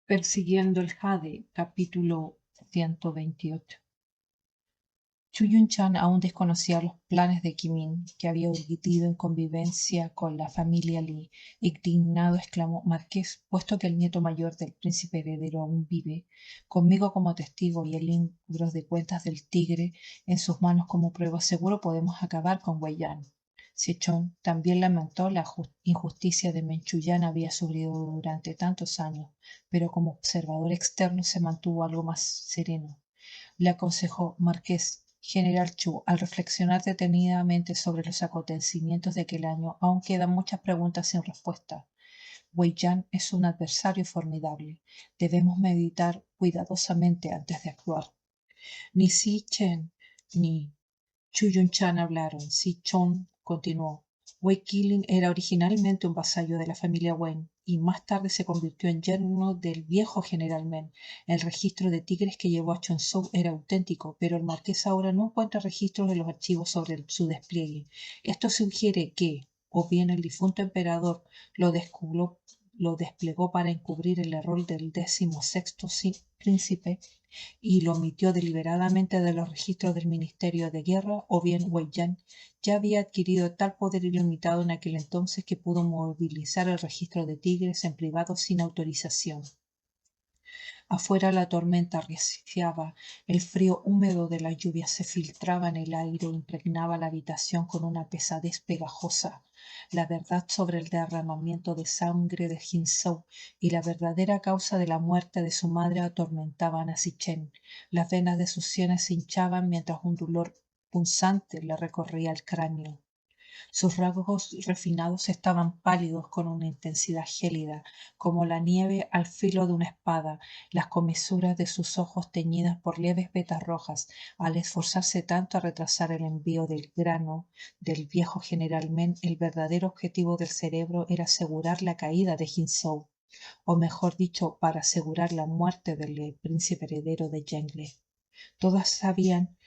Persiguiendo el Jade, capítulo 128. Chu Yun-chan aún desconocía los planes de Kimin, que había urdido en convivencia con la familia Lee. Indignado exclamó: Marqués, puesto que el nieto mayor del príncipe heredero aún vive, conmigo como testigo y el libro de cuentas del tigre en sus manos como prueba, seguro podemos acabar con Wei Yan. Sichon también lamentó la injusticia de Menchuyan había sufrido durante tantos años, pero como observador externo se mantuvo algo más sereno. Le aconsejó: Marqués, General Chu, al reflexionar detenidamente sobre los acontecimientos de aquel año, aún quedan muchas preguntas sin respuesta. Wei Yan es un adversario formidable. Debemos meditar cuidadosamente antes de actuar. Ni Si Chen ni Chu Yun-chan hablaron. Si Chon continuó: Wei Qilin era originalmente un vasallo de la familia Wen y más tarde se convirtió en yerno del viejo general Men. El registro de tigres que llevó a Chonzhou era auténtico, pero el marqués ahora no encuentra registros de los archivos sobre su despliegue. Esto sugiere que, o bien el difunto emperador lo desplegó para encubrir el error del 16º príncipe y lo omitió deliberadamente de los registros del Ministerio de Guerra, o bien Wei Yan ya había adquirido tal poder ilimitado en aquel entonces que pudo movilizar el registro de tigres en privado sin autorización. Afuera la tormenta arreciaba, el frío húmedo de la lluvia se filtraba en el aire e impregnaba la habitación con una pesadez pegajosa. La verdad sobre el derramamiento de sangre de Jinzhou y la verdadera causa de la muerte de su madre atormentaban a Sichen. Las venas de sus sienes se hinchaban mientras un dolor punzante le recorría el cráneo. Sus rasgos refinados estaban pálidos con una intensidad gélida, como la nieve al filo de una espada. Las comisuras de sus ojos teñidas por leves vetas rojas, al esforzarse tanto a retrasar el envío del grano del viejo general Men, el verdadero objetivo del cerebro era asegurar la caída de Jinzhou, o mejor dicho, para asegurar la muerte del príncipe heredero de Yengle. Todas sabían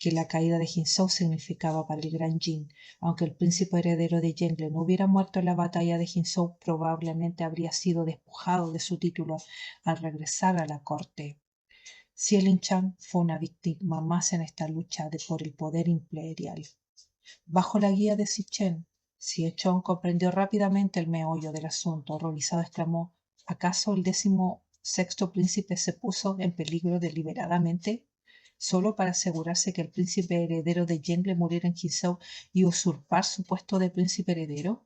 que la caída de Jinzhou significaba para el Gran Jin. Aunque el príncipe heredero de Yengle no hubiera muerto en la batalla de Jinzhou, probablemente habría sido despojado de su título al regresar a la corte. Xie Linchan fue una víctima más en esta lucha por el poder imperial. Bajo la guía de Sichen, Xie Chong comprendió rápidamente el meollo del asunto. Horrorizado exclamó: ¿acaso el 16º príncipe se puso en peligro deliberadamente, solo para asegurarse que el príncipe heredero de Yengle muriera en Jinzhou y usurpar su puesto de príncipe heredero?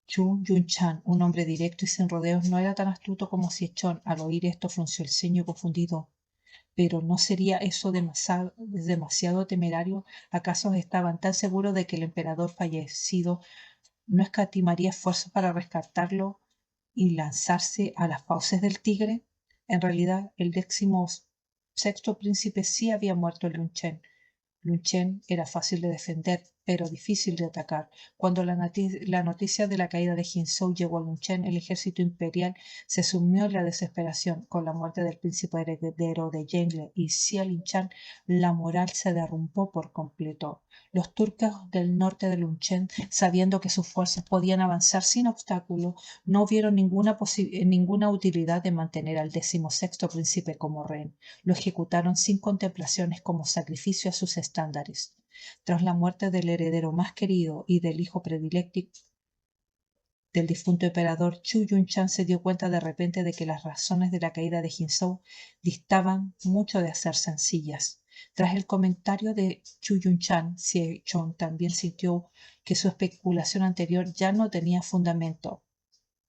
Chu Yun-chan, un hombre directo y sin rodeos, no era tan astuto como Siechon. Al oír esto frunció el ceño confundido. ¿Pero no sería eso demasiado temerario? ¿Acaso estaban tan seguros de que el emperador fallecido no escatimaría esfuerzos para rescatarlo y lanzarse a las fauces del tigre? En realidad, el 16º príncipe sí había muerto en Lunchen. Lunchen era fácil de defender, pero difícil de atacar. Cuando la noticia de la caída de Jinzhou llegó a Lunchen, el ejército imperial se sumió en la desesperación. Con la muerte del príncipe heredero de Yengle y Xia Linchan, la moral se derrumbó por completo. Los turcos del norte de Lunchen, sabiendo que sus fuerzas podían avanzar sin obstáculo, no vieron ninguna utilidad de mantener al 16º príncipe como rehén. Lo ejecutaron sin contemplaciones como sacrificio a sus estándares. Tras la muerte del heredero más querido y del hijo predilecto del difunto emperador, Chu Yun-chan se dio cuenta de repente de que las razones de la caída de Jinzhou distaban mucho de ser sencillas. Tras el comentario de Chu Yun-chan, Xie Chong también sintió que su especulación anterior ya no tenía fundamento.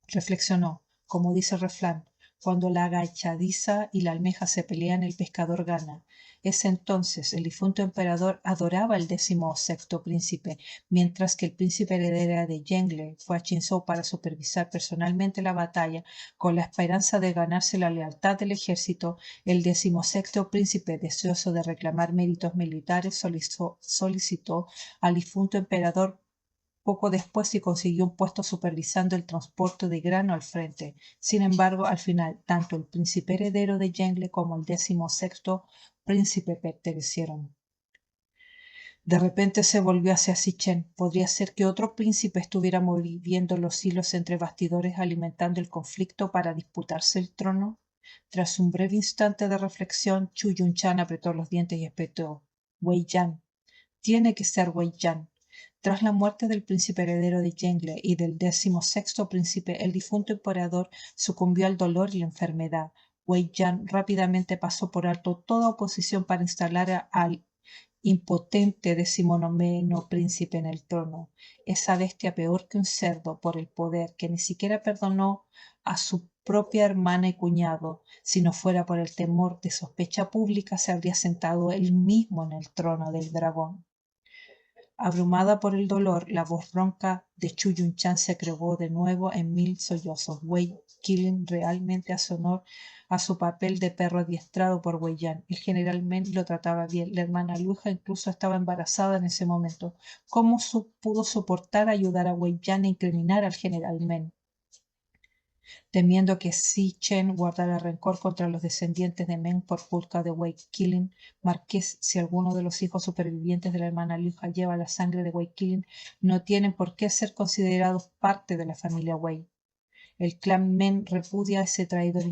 Reflexionó: como dice el refrán, cuando la agachadiza y la almeja se pelean, el pescador gana. Ese entonces el difunto emperador adoraba al 16º príncipe, mientras que el príncipe heredero de Yengle fue a Jinzhou para supervisar personalmente la batalla, con la esperanza de ganarse la lealtad del ejército. El 16º príncipe, deseoso de reclamar méritos militares, solicitó al difunto emperador poco después se consiguió un puesto supervisando el transporte de grano al frente. Sin embargo, al final, tanto el príncipe heredero de Yengle como el 16º príncipe perecieron. De repente se volvió hacia Sitchen. Podría ser que otro príncipe estuviera moviendo los hilos entre bastidores, alimentando el conflicto para disputarse el trono. Tras un breve instante de reflexión, Chu Yunchan apretó los dientes y espetó: Wei Yan. Tiene que ser Wei Yan. Tras la muerte del príncipe heredero de Yengle y del 16º príncipe, el difunto emperador sucumbió al dolor y la enfermedad. Wei Yan rápidamente pasó por alto toda oposición para instalar al impotente 19º príncipe en el trono. Esa bestia peor que un cerdo por el poder, que ni siquiera perdonó a su propia hermana y cuñado, si no fuera por el temor de sospecha pública, se habría sentado él mismo en el trono del dragón. Abrumada por el dolor, la voz ronca de Chu Yunchan se agregó de nuevo en 1000 sollozos. Wei Qilin realmente hace honor a su papel de perro adiestrado por Wei Yan. El general Men lo trataba bien. La hermana Luja incluso estaba embarazada en ese momento. ¿Cómo pudo soportar ayudar a Wei Yan e incriminar al general Men? Temiendo que Sitchen guardara rencor contra los descendientes de Meng por culpa de Wei Qilin, marqués, si alguno de los hijos supervivientes de la hermana Liuja lleva la sangre de Wei Qilin, no tienen por qué ser considerados parte de la familia Wei. El clan Men repudia a ese traidor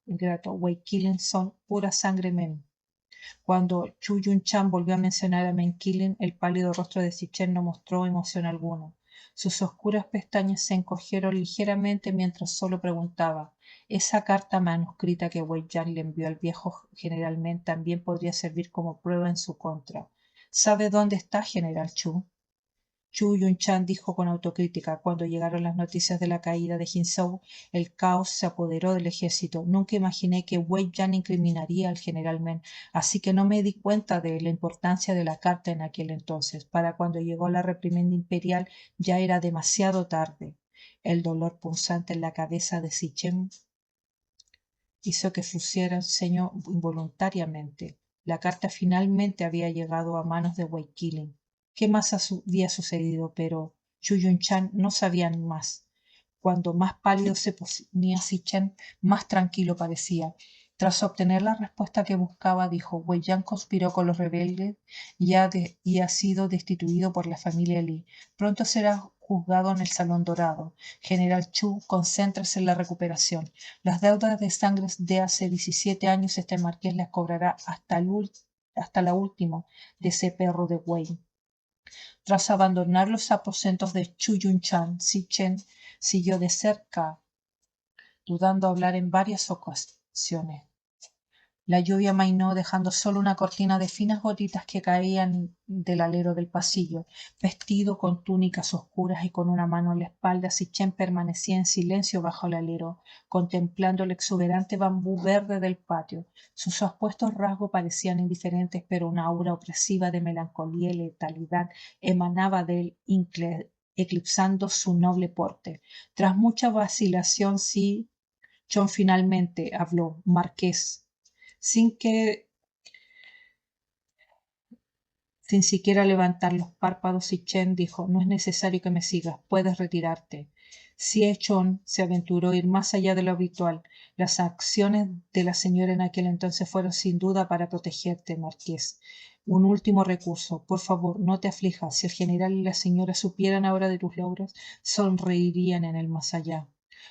ingrato. Wei Qilin son pura sangre Men. Cuando Chu Yunchan volvió a mencionar a Men Qilin, el pálido rostro de Sitchen no mostró emoción alguna. Sus oscuras pestañas se encogieron ligeramente mientras solo preguntaba: ¿esa carta manuscrita que Wei Yan le envió al viejo general Men también podría servir como prueba en su contra? ¿Sabe dónde está, general Chu? Chu Yunchan dijo con autocrítica. Cuando llegaron las noticias de la caída de Jinzhou, el caos se apoderó del ejército. Nunca imaginé que Wei Yan incriminaría al general Men, así que no me di cuenta de la importancia de la carta en aquel entonces. Para cuando llegó la reprimenda imperial ya era demasiado tarde. El dolor punzante en la cabeza de Sitchen hizo que frunciera el ceño involuntariamente. La carta finalmente había llegado a manos de Wei Qilin. ¿Qué más había sucedido? Pero Chu Yunchan no sabía más. Cuando más pálido se ponía Sitchen, más tranquilo parecía. Tras obtener la respuesta que buscaba, dijo: Wei Yan conspiró con los rebeldes y ha sido destituido por la familia Li. Pronto será juzgado en el Salón Dorado. General Chu, concéntrese en la recuperación. Las deudas de sangre de hace 17 años este marqués las cobrará hasta la última de ese perro de Wei. Tras abandonar los aposentos de Chu Yunchan, Sitchen siguió de cerca, dudando hablar en varias ocasiones. La lluvia amainó, dejando solo una cortina de finas gotitas que caían del alero del pasillo. Vestido con túnicas oscuras y con una mano en la espalda, Sitchen permanecía en silencio bajo el alero, contemplando el exuberante bambú verde del patio. Sus apuestos rasgos parecían indiferentes, pero una aura opresiva de melancolía y letalidad emanaba de él, eclipsando su noble porte. Tras mucha vacilación, John finalmente habló: Marqués. Sin siquiera levantar los párpados, Sitchen dijo: no es necesario que me sigas, puedes retirarte. Chon se aventuró a ir más allá de lo habitual. Las acciones de la señora en aquel entonces fueron sin duda para protegerte, marqués. Un último recurso. Por favor, no te aflijas. Si el general y la señora supieran ahora de tus logros, sonreirían en el más allá.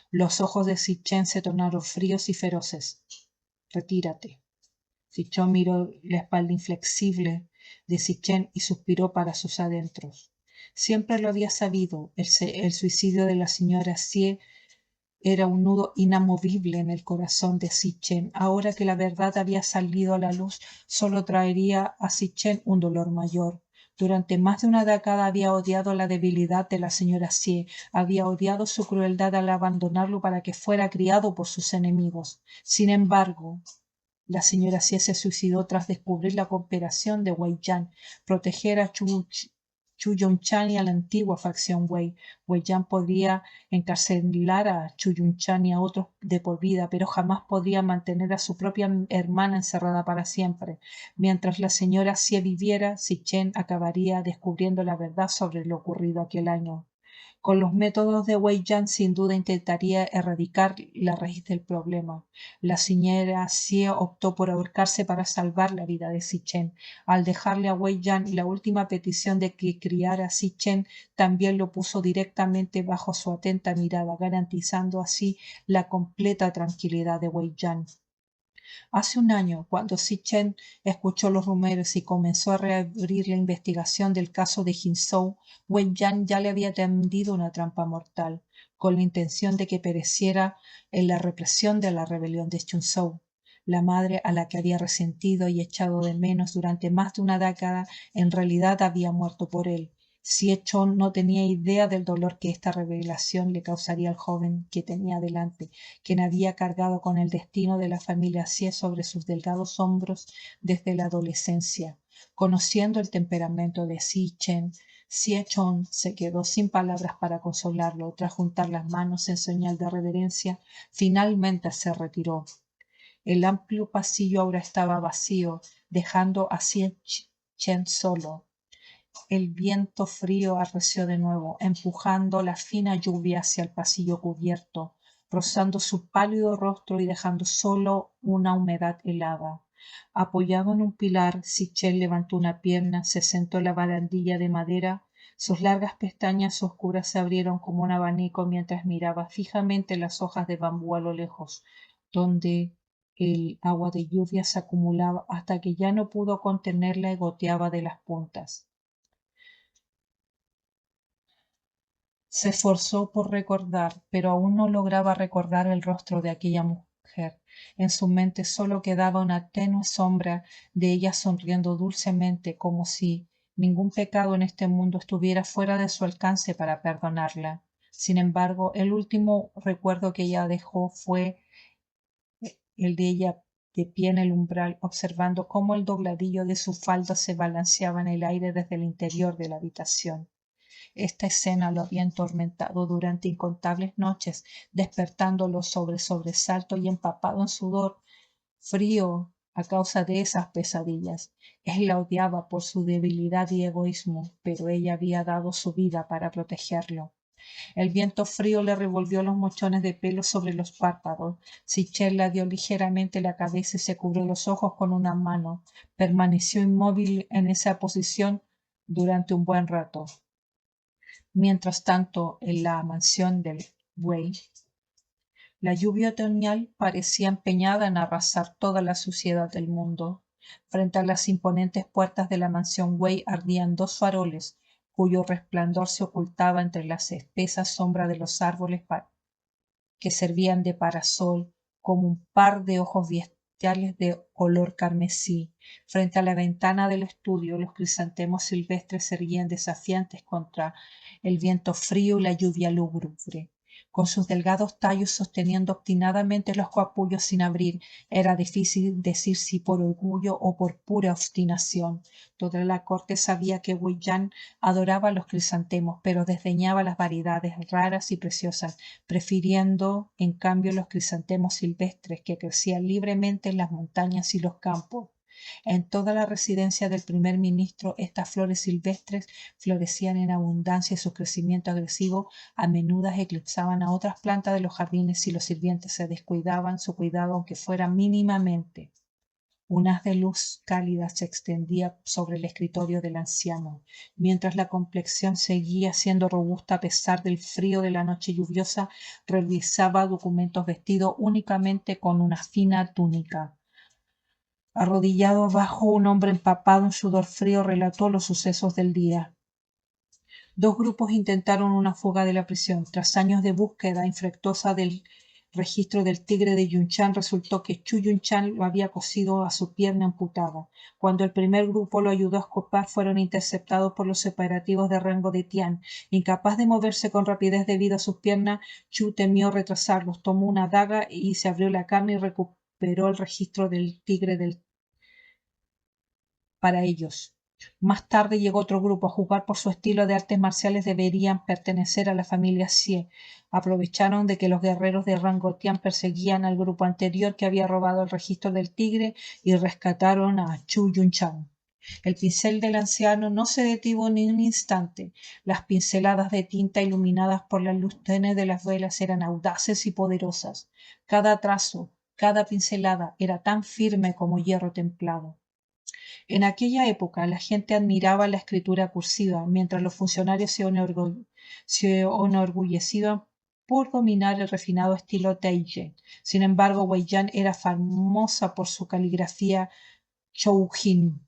Los ojos de Sitchen se tornaron fríos y feroces. Retírate. Sitchen miró la espalda inflexible de Sitchen y suspiró para sus adentros. Siempre lo había sabido. El suicidio de la señora Xie era un nudo inamovible en el corazón de Sitchen. Ahora que la verdad había salido a la luz, solo traería a Sitchen un dolor mayor. Durante más de una década había odiado la debilidad de la señora Xie, había odiado su crueldad al abandonarlo para que fuera criado por sus enemigos. Sin embargo, la señora Xie se suicidó tras descubrir la cooperación de Wei Yan, proteger a Chu Yunchan y a la antigua facción Wei. Wei Yan podría encarcelar a Chu Yunchan y a otros de por vida, pero jamás podría mantener a su propia hermana encerrada para siempre. Mientras la señora Xie viviera, Sitchen acabaría descubriendo la verdad sobre lo ocurrido aquel año. Con los métodos de Wei Yan sin duda intentaría erradicar la raíz del problema. La señora Xie optó por ahorcarse para salvar la vida de Chen. Al dejarle a Wei Yan la última petición de que criara a Chen, también lo puso directamente bajo su atenta mirada, garantizando así la completa tranquilidad de Wei Yan. Hace un año, cuando Chen escuchó los rumores y comenzó a reabrir la investigación del caso de Jinzhou, Wei Yan ya le había tendido una trampa mortal, con la intención de que pereciera en la represión de la rebelión de Chunzhou. La madre a la que había resentido y echado de menos durante más de una década, en realidad había muerto por él. Xie Chon no tenía idea del dolor que esta revelación le causaría al joven que tenía delante, quien había cargado con el destino de la familia Xie sobre sus delgados hombros desde la adolescencia. Conociendo el temperamento de Xie Chon se quedó sin palabras para consolarlo. Tras juntar las manos en señal de reverencia, finalmente se retiró. El amplio pasillo ahora estaba vacío, dejando a Xie Chen solo. El viento frío arreció de nuevo, empujando la fina lluvia hacia el pasillo cubierto, rozando su pálido rostro y dejando solo una humedad helada. Apoyado en un pilar, Sichel levantó una pierna, se sentó en la barandilla de madera. Sus largas pestañas oscuras se abrieron como un abanico mientras miraba fijamente las hojas de bambú a lo lejos, donde el agua de lluvia se acumulaba hasta que ya no pudo contenerla y goteaba de las puntas. Se esforzó por recordar, pero aún no lograba recordar el rostro de aquella mujer. En su mente solo quedaba una tenue sombra de ella sonriendo dulcemente, como si ningún pecado en este mundo estuviera fuera de su alcance para perdonarla. Sin embargo, el último recuerdo que ella dejó fue el de ella de pie en el umbral, observando cómo el dobladillo de su falda se balanceaba en el aire desde el interior de la habitación. Esta escena lo había atormentado durante incontables noches, despertándolo sobre sobresalto y empapado en sudor frío a causa de esas pesadillas. Él la odiaba por su debilidad y egoísmo, pero ella había dado su vida para protegerlo. El viento frío le revolvió los mochones de pelo sobre los párpados. Sichel la dio ligeramente la cabeza y se cubrió los ojos con una mano. Permaneció inmóvil en esa posición durante un buen rato. Mientras tanto, en la mansión del Wei, la lluvia otoñal parecía empeñada en arrasar toda la suciedad del mundo. Frente a las imponentes puertas de la mansión Wei ardían dos faroles, cuyo resplandor se ocultaba entre las espesas sombras de los árboles que servían de parasol, como un par de ojos bestiales de color carmesí. Frente a la ventana del estudio, los crisantemos silvestres se erguían desafiantes contra el viento frío y la lluvia lúgubre. Con sus delgados tallos sosteniendo obstinadamente los capullos sin abrir, era difícil decir si por orgullo o por pura obstinación. Toda la corte sabía que Wei Yan adoraba los crisantemos, pero desdeñaba las variedades raras y preciosas, prefiriendo en cambio los crisantemos silvestres que crecían libremente en las montañas y los campos. En toda la residencia del primer ministro, estas flores silvestres florecían en abundancia y su crecimiento agresivo a menudo eclipsaban a otras plantas de los jardines si los sirvientes se descuidaban su cuidado aunque fuera mínimamente. Un haz de luz cálida se extendía sobre el escritorio del anciano. Mientras la complexión seguía siendo robusta a pesar del frío de la noche lluviosa, revisaba documentos vestido únicamente con una fina túnica. Arrodillado abajo, un hombre empapado en sudor frío relató los sucesos del día. Dos grupos intentaron una fuga de la prisión. Tras años de búsqueda infructuosa del registro del tigre de Yunchan, resultó que Chu Yunchan lo había cosido a su pierna amputada. Cuando el primer grupo lo ayudó a escapar, fueron interceptados por los operativos de rango de Tian. Incapaz de moverse con rapidez debido a sus piernas, Chu temió retrasarlos. Tomó una daga y se abrió la carne y recuperó el registro del tigre para ellos. Más tarde llegó otro grupo. A juzgar por su estilo de artes marciales deberían pertenecer a la familia Xie. Aprovecharon de que los guerreros de rango Tian perseguían al grupo anterior que había robado el registro del tigre y rescataron a Chu Yunchan. El pincel del anciano no se detuvo ni un instante. Las pinceladas de tinta iluminadas por la luz tenue de las velas eran audaces y poderosas. Cada trazo, cada pincelada era tan firme como hierro templado. En aquella época la gente admiraba la escritura cursiva, mientras los funcionarios se enorgullecían por dominar el refinado estilo Teige. Sin embargo, Wei-Yan era famosa por su caligrafía Choujin.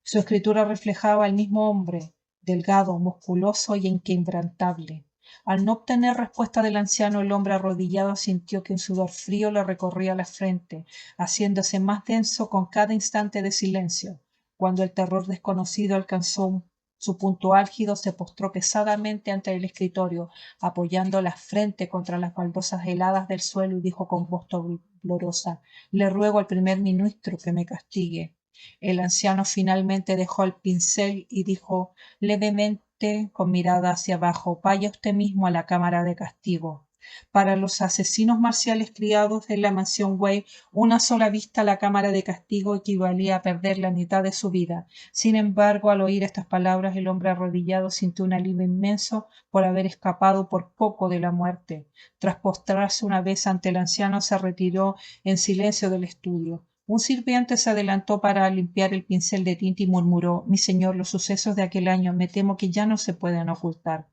Su escritura reflejaba al mismo hombre, delgado, musculoso y inquebrantable. Al no obtener respuesta del anciano, el hombre arrodillado sintió que un sudor frío le recorría la frente, haciéndose más denso con cada instante de silencio. Cuando el terror desconocido alcanzó su punto álgido, se postró pesadamente ante el escritorio, apoyando la frente contra las baldosas heladas del suelo y dijo con voz temblorosa: «Le ruego al primer ministro que me castigue». El anciano finalmente dejó el pincel y dijo levemente, con mirada hacia abajo: «Vaya usted mismo a la cámara de castigo». Para los asesinos marciales criados en la mansión Wei, una sola vista a la cámara de castigo equivalía a perder la mitad de su vida. Sin embargo, al oír estas palabras, el hombre arrodillado sintió un alivio inmenso por haber escapado por poco de la muerte. Tras postrarse una vez ante el anciano, se retiró en silencio del estudio. Un sirviente se adelantó para limpiar el pincel de tinta y murmuró: «Mi señor, los sucesos de aquel año me temo que ya no se pueden ocultar».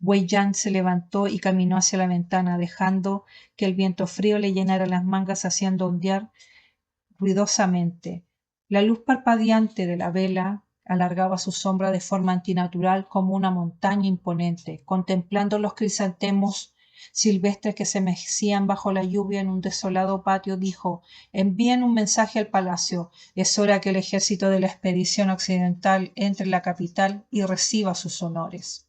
Wei-Yan se levantó y caminó hacia la ventana, dejando que el viento frío le llenara las mangas, haciendo ondear ruidosamente. La luz parpadeante de la vela alargaba su sombra de forma antinatural como una montaña imponente. Contemplando los crisantemos silvestres que se mecían bajo la lluvia en un desolado patio, dijo: «Envíen un mensaje al palacio. Es hora que el ejército de la expedición occidental entre en la capital y reciba sus honores».